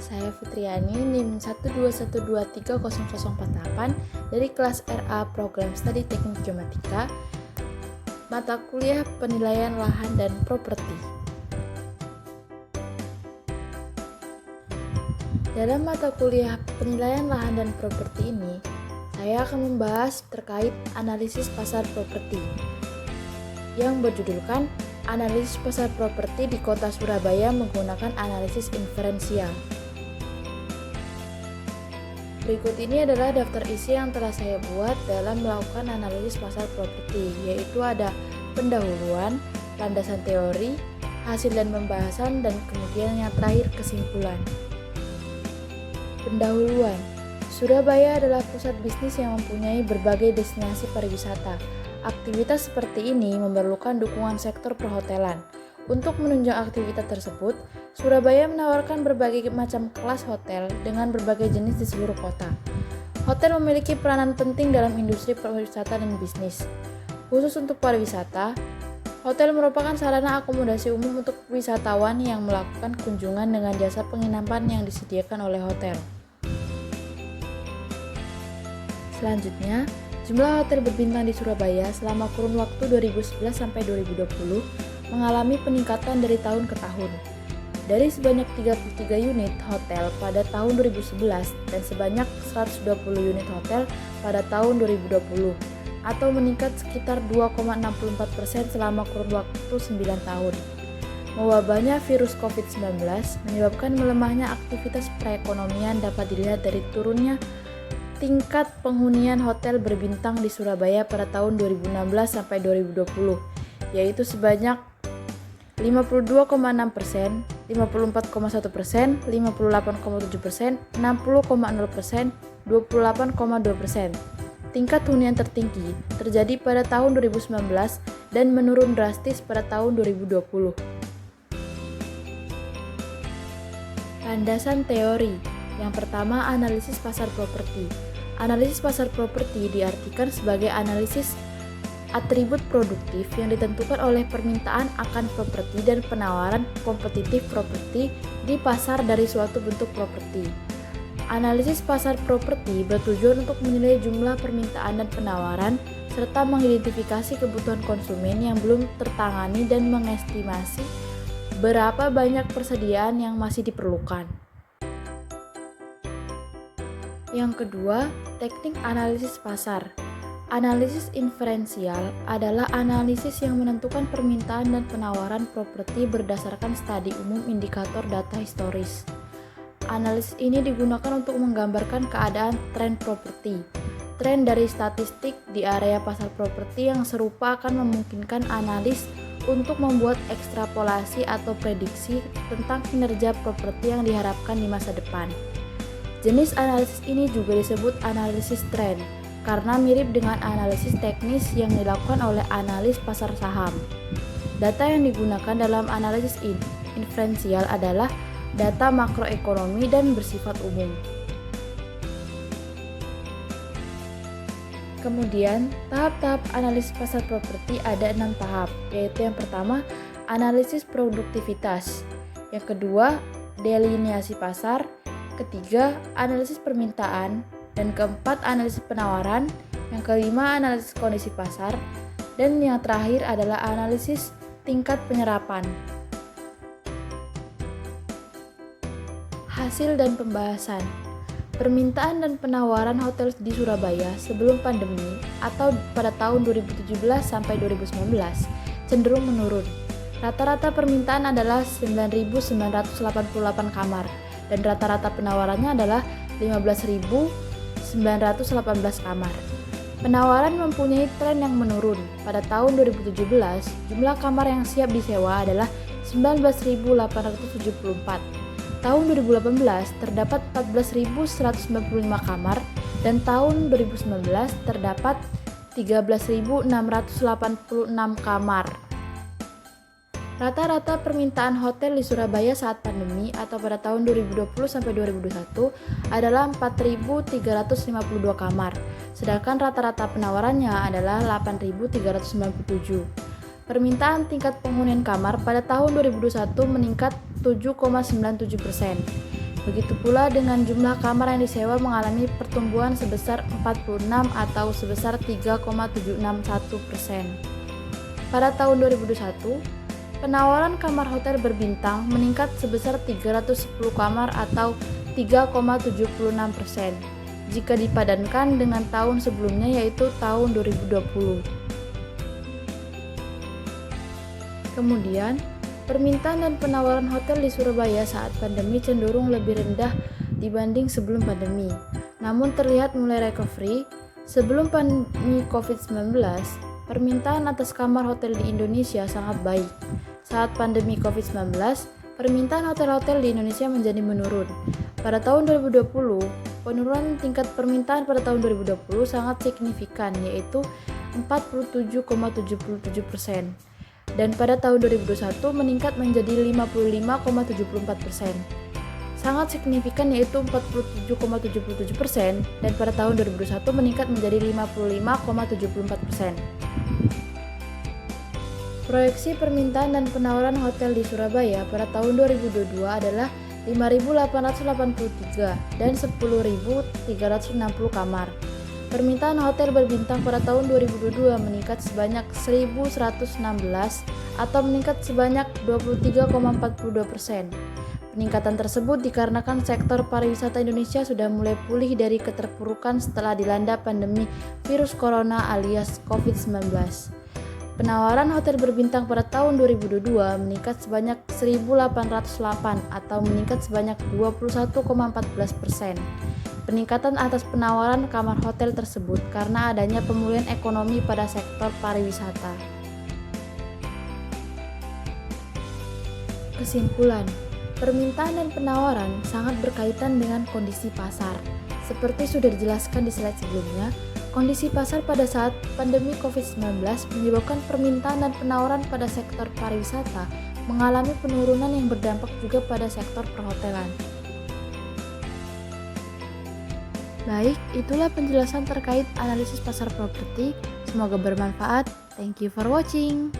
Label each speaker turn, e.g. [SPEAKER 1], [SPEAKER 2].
[SPEAKER 1] Saya Fitriani, NIM 121230048 dari kelas RA Program Studi Teknik Geomatika, mata kuliah Penilaian Lahan dan Properti. Dalam mata kuliah Penilaian Lahan dan Properti ini, saya akan membahas terkait analisis pasar properti yang berjudulkan Analisis Pasar Properti di Kota Surabaya menggunakan analisis inferensial. Berikut ini adalah daftar isi yang telah saya buat dalam melakukan analisis pasar properti, yaitu ada pendahuluan, landasan teori, hasil dan pembahasan, dan kemudian yang terakhir kesimpulan. Pendahuluan. Surabaya adalah pusat bisnis yang mempunyai berbagai destinasi pariwisata. Aktivitas seperti ini memerlukan dukungan sektor perhotelan. Untuk menunjang aktivitas tersebut, Surabaya menawarkan berbagai macam kelas hotel dengan berbagai jenis di seluruh kota. Hotel memiliki peranan penting dalam industri pariwisata dan bisnis. Khusus untuk pariwisata, hotel merupakan sarana akomodasi umum untuk wisatawan yang melakukan kunjungan dengan jasa penginapan yang disediakan oleh hotel. Selanjutnya, jumlah hotel berbintang di Surabaya selama kurun waktu 2011 sampai 2020 mengalami peningkatan dari tahun ke tahun. Dari sebanyak 33 unit hotel pada tahun 2011 dan sebanyak 120 unit hotel pada tahun 2020, atau meningkat sekitar 2,64% selama kurun waktu 9 tahun. Mewabahnya virus COVID-19 menyebabkan melemahnya aktivitas perekonomian dapat dilihat dari turunnya tingkat penghunian hotel berbintang di Surabaya pada tahun 2016 sampai 2020, yaitu sebanyak 52,6%, 54,1%, 58,7%, 60,0%, 28,2%. Tingkat hunian tertinggi terjadi pada tahun 2019 dan menurun drastis pada tahun 2020. Landasan teori. Yang pertama, analisis pasar properti. Analisis pasar properti diartikan sebagai analisis atribut produktif yang ditentukan oleh permintaan akan properti dan penawaran kompetitif properti di pasar dari suatu bentuk properti. Analisis pasar properti bertujuan untuk menilai jumlah permintaan dan penawaran serta mengidentifikasi kebutuhan konsumen yang belum tertangani dan mengestimasi berapa banyak persediaan yang masih diperlukan. Yang kedua, teknik analisis pasar. Analisis inferensial adalah analisis yang menentukan permintaan dan penawaran properti berdasarkan studi umum indikator data historis. Analisis ini digunakan untuk menggambarkan keadaan tren properti. Tren dari statistik di area pasar properti yang serupa akan memungkinkan analis untuk membuat ekstrapolasi atau prediksi tentang kinerja properti yang diharapkan di masa depan. Jenis analisis ini juga disebut analisis tren, karena mirip dengan analisis teknis yang dilakukan oleh analis pasar saham. Data yang digunakan dalam analisis inferensial adalah data makroekonomi dan bersifat umum. Kemudian, tahap-tahap analisis pasar properti ada 6 tahap, yaitu yang pertama, analisis produktivitas, yang kedua, delineasi pasar, ketiga, analisis permintaan, dan keempat, analisis penawaran, yang kelima, analisis kondisi pasar, dan yang terakhir adalah analisis tingkat penyerapan. Hasil dan pembahasan. Permintaan dan penawaran hotel di Surabaya sebelum pandemi atau pada tahun 2017 sampai 2019 cenderung menurun. Rata-rata permintaan adalah 9.988 kamar dan rata-rata penawarannya adalah 15.918 kamar. Penawaran mempunyai tren yang menurun. Pada tahun 2017, jumlah kamar yang siap disewa adalah 19.874. Tahun 2018 terdapat 14.195 kamar dan tahun 2019 terdapat 13.686 kamar. Rata-rata permintaan hotel di Surabaya saat pandemi atau pada tahun 2020 sampai 2021 adalah 4.352 kamar, sedangkan rata-rata penawarannya adalah 8.397. Permintaan tingkat penghunian kamar pada tahun 2021 meningkat 7,97%. Begitu pula dengan jumlah kamar yang disewa mengalami pertumbuhan sebesar 46 atau sebesar 3,761%. Pada tahun 2021, penawaran kamar hotel berbintang meningkat sebesar 310 kamar atau 3,76% jika dipadankan dengan tahun sebelumnya yaitu tahun 2020. Kemudian, permintaan dan penawaran hotel di Surabaya saat pandemi cenderung lebih rendah dibanding sebelum pandemi. Namun terlihat mulai recovery. Sebelum pandemi COVID-19, permintaan atas kamar hotel di Indonesia sangat baik. Saat pandemi COVID-19, permintaan hotel-hotel di Indonesia menjadi menurun. Pada tahun 2020, penurunan tingkat permintaan pada tahun 2020 sangat signifikan, yaitu 47,77%. Dan pada tahun 2021 meningkat menjadi 55,74%. Sangat signifikan yaitu 47,77% dan pada tahun 2021 meningkat menjadi 55,74%. Proyeksi permintaan dan penawaran hotel di Surabaya pada tahun 2022 adalah 5.883 dan 10.360 kamar. Permintaan hotel berbintang pada tahun 2022 meningkat sebanyak 1.116 atau meningkat sebanyak 23,42%. Peningkatan tersebut dikarenakan sektor pariwisata Indonesia sudah mulai pulih dari keterpurukan setelah dilanda pandemi virus corona alias COVID-19. Penawaran hotel berbintang pada tahun 2022 meningkat sebanyak 1.808 atau meningkat sebanyak 21,14%. Peningkatan atas penawaran kamar hotel tersebut karena adanya pemulihan ekonomi pada sektor pariwisata. Kesimpulan, permintaan dan penawaran sangat berkaitan dengan kondisi pasar. Seperti sudah dijelaskan di slide sebelumnya, kondisi pasar pada saat pandemi COVID-19 menyebabkan permintaan dan penawaran pada sektor pariwisata mengalami penurunan yang berdampak juga pada sektor perhotelan. Baik, itulah penjelasan terkait analisis pasar properti. Semoga bermanfaat. Thank you for watching.